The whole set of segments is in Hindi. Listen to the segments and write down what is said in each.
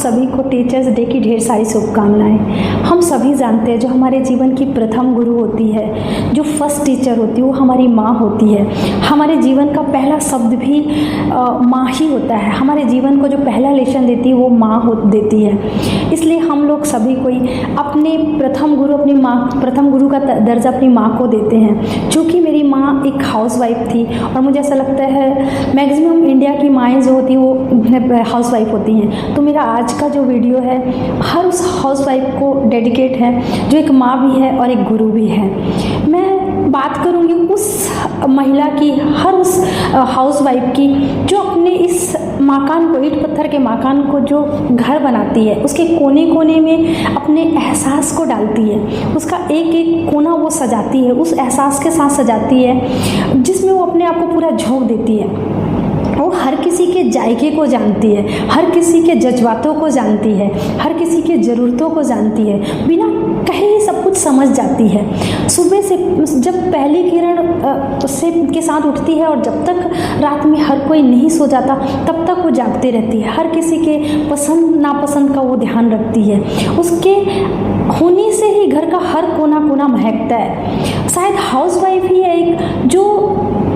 सभी को टीचर्स डे की ढेर सारी शुभकामनाएं। हम सभी जानते हैं जो हमारे जीवन की प्रथम गुरु होती है, जो फर्स्ट टीचर होती है, वो हमारी माँ होती है। हमारे जीवन का पहला शब्द भी माँ ही होता है। हमारे जीवन को जो पहला लेसन देती है वो माँ देती है। इसलिए हम लोग सभी कोई अपने प्रथम गुरु, अपनी माँ, प्रथम गुरु का दर्जा अपनी माँ को देते हैं। चूँकि मेरी माँ एक हाउसवाइफ थी और मुझे ऐसा लगता है मैक्सिमम इंडिया की माएँ जो होती हैं वो हाउसवाइफ होती हैं, तो मेरा आज का जो वीडियो है हर उस हाउसवाइफ को डेडिकेट है जो एक माँ भी है और एक गुरु भी है। मैं बात करूँगी उस महिला की, हर उस हाउसवाइफ की जो अपने इस मकान को, ईंट पत्थर के मकान को जो घर बनाती है, उसके कोने कोने में अपने एहसास को डालती है, उसका एक एक कोना वो सजाती है, उस एहसास के साथ सजाती है जिसमें वो अपने आप को पूरा झोंक देती है। वो हर किसी के जायके को जानती है, हर किसी के जज्बातों को जानती है, हर किसी के ज़रूरतों को जानती है, बिना कहे ही सब कुछ समझ जाती है। सुबह से जब पहली किरण से के साथ उठती है और जब तक रात में हर कोई नहीं सो जाता तब तक वो जागती रहती है। हर किसी के पसंद नापसंद का वो ध्यान रखती है। उसके होने से ही घर का हर कोना कोना महकता है। शायद हाउसवाइफ ही है एक जो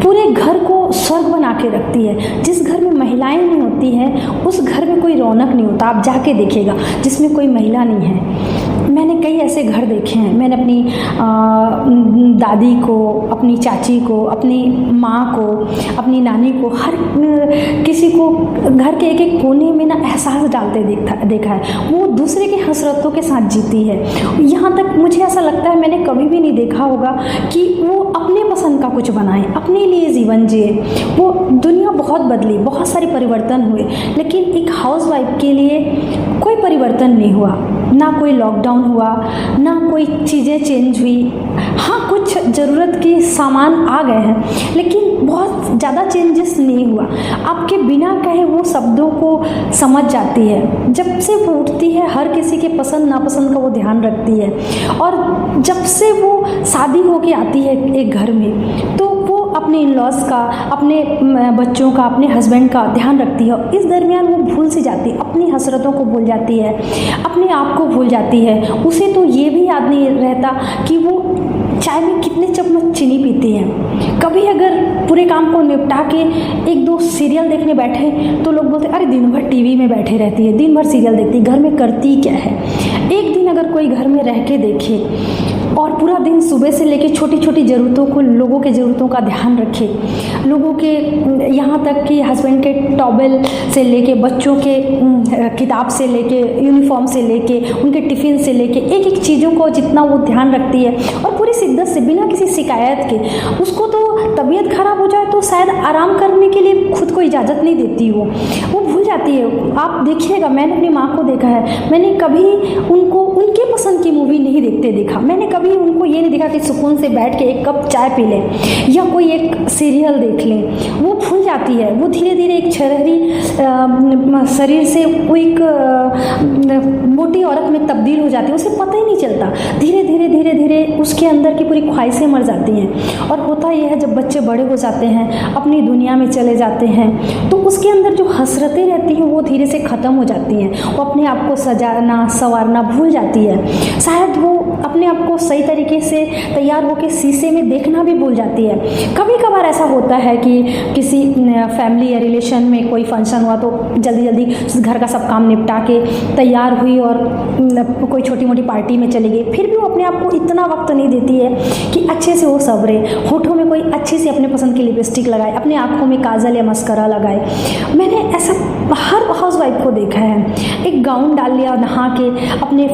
पूरे घर को स्वर्ग बना के रखती है। जिस घर में महिलाएं नहीं होती हैं उस घर में कोई रौनक नहीं होता। आप जाके देखिएगा जिसमें कोई महिला नहीं है। मैंने कई ऐसे घर देखे हैं। मैंने अपनी दादी को, अपनी चाची को, अपनी माँ को, अपनी नानी को, हर किसी को घर के एक एक कोने में ना एहसास डालते देखा है। वो दूसरे की हसरतों के साथ जीती है। यहाँ तक मुझे ऐसा लगता है मैंने कभी भी नहीं देखा होगा कि वो अपने पसंद का कुछ बनाए, अपने लिए जीवन जिए। वो दुनिया बहुत बदली, बहुत सारे परिवर्तन हुए, लेकिन एक हाउसवाइफ के लिए कोई परिवर्तन नहीं हुआ। ना कोई लॉकडाउन हुआ, ना कोई चीज़ें चेंज हुई। हाँ, कुछ ज़रूरत के सामान आ गए हैं लेकिन बहुत ज़्यादा चेंजेस नहीं हुआ। आपके बिना कहे वो शब्दों को समझ जाती है। जब से वो उठती है हर किसी के पसंद नापसंद का वो ध्यान रखती है। और जब से वो शादी होके आती है एक घर में तो वो अपने इन-लॉज़ का, अपने बच्चों का, अपने हस्बैंड का ध्यान रखती है। इस दरमियान वो भूल सी जाती है, अपनी हसरतों को भूल जाती है, अपने आप को भूल जाती है। उसे तो ये भी याद नहीं रहता कि वो चाय में कितने चम्मच चीनी पीती हैं। कभी अगर पूरे काम को निपटा के एक दो सीरियल देखने बैठे तो लोग बोलते अरे दिन भर टीवी में बैठे रहती है, दिन भर सीरियल देखती है, घर में करती क्या है। एक दिन अगर कोई घर में रह के देखे और पूरा दिन सुबह से लेके छोटी छोटी ज़रूरतों को, लोगों के ज़रूरतों का ध्यान रखे, लोगों के यहाँ तक कि हस्बैंड के टॉवेल से लेके, बच्चों के किताब से लेके, यूनिफॉर्म से लेके, उनके टिफ़िन से लेके, एक एक चीज़ों को जितना वो ध्यान रखती है और पूरी शिद्दत से बिना किसी शिकायत के। उसको तो तबीयत खराब हो जाए तो शायद आराम करने के लिए खुद को इजाज़त नहीं देती वो भूल जाती है। आप देखिएगा, मैंने अपनी माँ को देखा है, मैंने कभी उनको उनके पसंद की मूवी नहीं देखा। मैंने कभी उनको ये नहीं देखा कि सुकून से बैठ के एक कप चाय पी लें या कोई एक सीरियल देख लें। वो भूल जाती है। वो धीरे धीरे एक छरहरी शरीर से वो एक मोटी औरत में तब्दील हो जाती है। उसे पता ही नहीं चलता। धीरे धीरे धीरे धीरे उसके अंदर की पूरी ख्वाहिशें मर जाती हैं। और होता यह है जब बच्चे बड़े हो जाते हैं, अपनी दुनिया में चले जाते हैं, तो उसके अंदर जो हसरतें रहती हैं वो धीरे से ख़त्म हो जाती हैं। वो अपने आप को सजाना संवारना भूल जाती है। शायद वो अपने आप को सही तरीके से तैयार होकर शीशे में देखना भी भूल जाती है। कभी कभार ऐसा होता है कि किसी फैमिली या रिलेशन में कोई फंक्शन हुआ तो जल्दी जल्दी घर का सब काम निपटा के तैयार हुई और कोई छोटी मोटी पार्टी में चली गई। फिर भी वो अपने आप को इतना वक्त नहीं देती है कि अच्छे से वो सबरे, होठों में कोई अच्छी सी अपने पसंद की लिपस्टिक लगाए, अपने आँखों में काजल या मस्करा लगाए। मैंने ऐसा हर हाउसवाइफ को देखा है। एक गाउन डाल लिया, नहा के अपने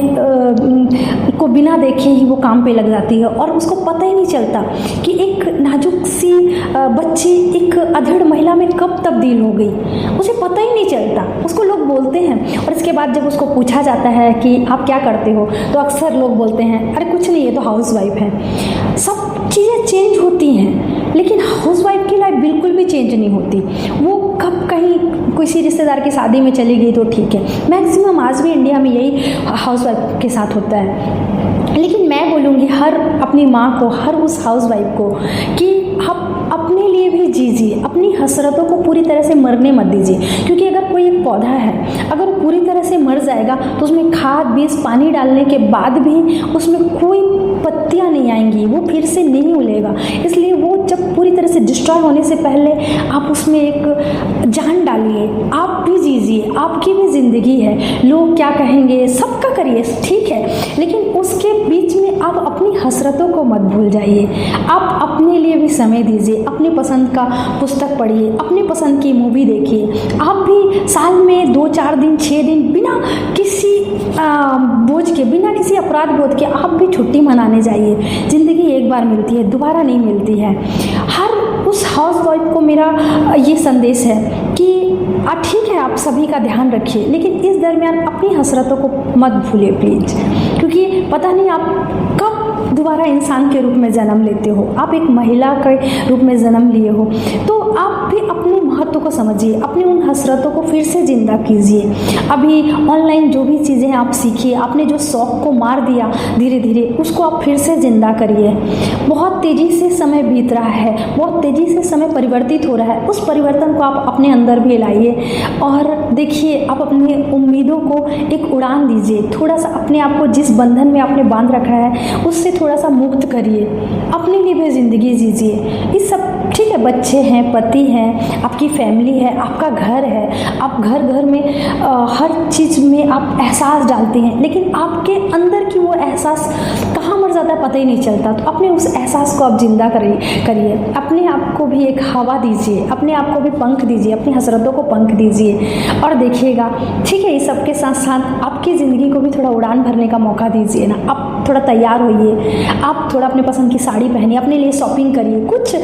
को बिना देखे ही वो काम पे लग जाती है और उसको पता ही नहीं चलता कि एक नाजुक सी बच्ची एक अधेड़ महिला में कब तब्दील हो गई। उसे पता ही नहीं चलता। उसको लोग बोलते हैं और इसके बाद जब उसको पूछा जाता है कि आप क्या करते हो तो अक्सर लोग बोलते हैं अरे कुछ नहीं, ये तो हाउसवाइफ है। सब चीज़ें चेंज होती हैं लेकिन हाउसवाइफ की लाइफ बिल्कुल भी चेंज नहीं होती। वो कब कहीं किसी रिश्तेदार की शादी में चली गई तो ठीक है। मैक्सिमम आज भी इंडिया में यही हाउसवाइफ के साथ होता है। लेकिन मैं बोलूँगी हर अपनी माँ को, हर उस हाउसवाइफ को कि आप अपने लिए लिए भी जीजिए, अपनी हसरतों को पूरी तरह से मरने मत दीजिए, क्योंकि अगर कोई एक पौधा है, अगर वो पूरी तरह से मर जाएगा तो उसमें खाद बीज पानी डालने के बाद भी उसमें कोई पत्तियां नहीं आएंगी, वो फिर से नहीं उलेगा। इसलिए वो जब पूरी तरह से डिस्ट्रॉय होने से पहले आप उसमें एक जान डालिए, आप भी जीजिए, आपकी भी ज़िंदगी है। लोग क्या कहेंगे सबका करिए, ठीक है, लेकिन उसके बीच में आप अपनी हसरतों को मत भूल जाइए। आप अपने लिए भी समय दीजिए, अपनी पसंद का पुस्तक पढ़िए, अपनी पसंद की मूवी देखिए। आप भी साल में 2-4 दिन 6 दिन बिना किसी बोझ के, बिना किसी अपराध बोध के आप भी छुट्टी मनाने जाइए। ज़िंदगी एक बार मिलती है, दोबारा नहीं मिलती है। हर उस हाउसवाइफ को मेरा ये संदेश है कि ठीक है, आप सभी का ध्यान रखिए, लेकिन इस दरमियान अपनी हसरतों को मत भूलिए प्लीज़, क्योंकि पता नहीं आप कब दोबारा इंसान के रूप में जन्म लेते हो। आप एक महिला के रूप में जन्म लिए हो, तो आप भी अपने महत्व को समझिए, अपनी उन हसरतों को फिर से ज़िंदा कीजिए। अभी ऑनलाइन जो भी चीज़ें आप सीखिए, आपने जो शौक़ को मार दिया धीरे धीरे, उसको आप फिर से ज़िंदा करिए। बहुत तेज़ी से समय बीत रहा है, बहुत तेज़ी से समय परिवर्तित हो रहा है, उस परिवर्तन को आप अपने अंदर भी लाइए और देखिए, आप अपनी उम्मीदों को एक उड़ान दीजिए। थोड़ा सा अपने आप को जिस बंधन में आपने बांध रखा है उससे थोड़ा सा मुक्त करिए, अपने लिए भी ज़िंदगी जीजिए। इस सब ठीक है, बच्चे हैं, पति हैं, आपकी फैमिली है, आपका घर है, आप घर घर में हर चीज़ में आप एहसास डालते हैं, लेकिन आपके अंदर की वो एहसास कहाँ मर जाता है पता ही नहीं चलता। तो अपने उस एहसास को आप जिंदा करिए, अपने आप को भी एक हवा दीजिए, अपने आप को भी पंख दीजिए, अपनी हसरतों को पंख दीजिए और देखिएगा, ठीक है, इस सब के साथ साथ आपकी ज़िंदगी को भी थोड़ा उड़ान भरने का मौका दीजिए ना। आप थोड़ा तैयार होइए, आप थोड़ा अपने पसंद की साड़ी पहनिए, अपने लिए शॉपिंग करिए, कुछ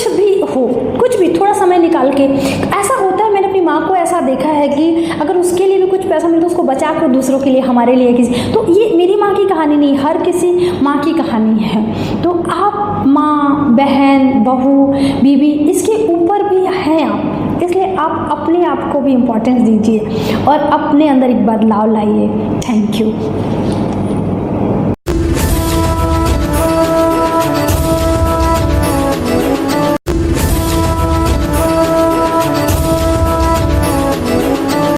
भी हो, कुछ भी थोड़ा समय निकाल के। ऐसा होता है, मैंने अपनी माँ को ऐसा देखा है कि अगर उसके लिए भी कुछ पैसा मिलता है उसको बचा कर दूसरों के लिए, हमारे लिए किसी, तो ये मेरी माँ की कहानी नहीं, हर किसी माँ की कहानी है। तो आप माँ, बहन, बहू, बीवी, इसके ऊपर भी हैं आप, इसलिए आप अपने आप को भी इम्पोर्टेंस दीजिए और अपने अंदर एक बदलाव लाइए। Thank you.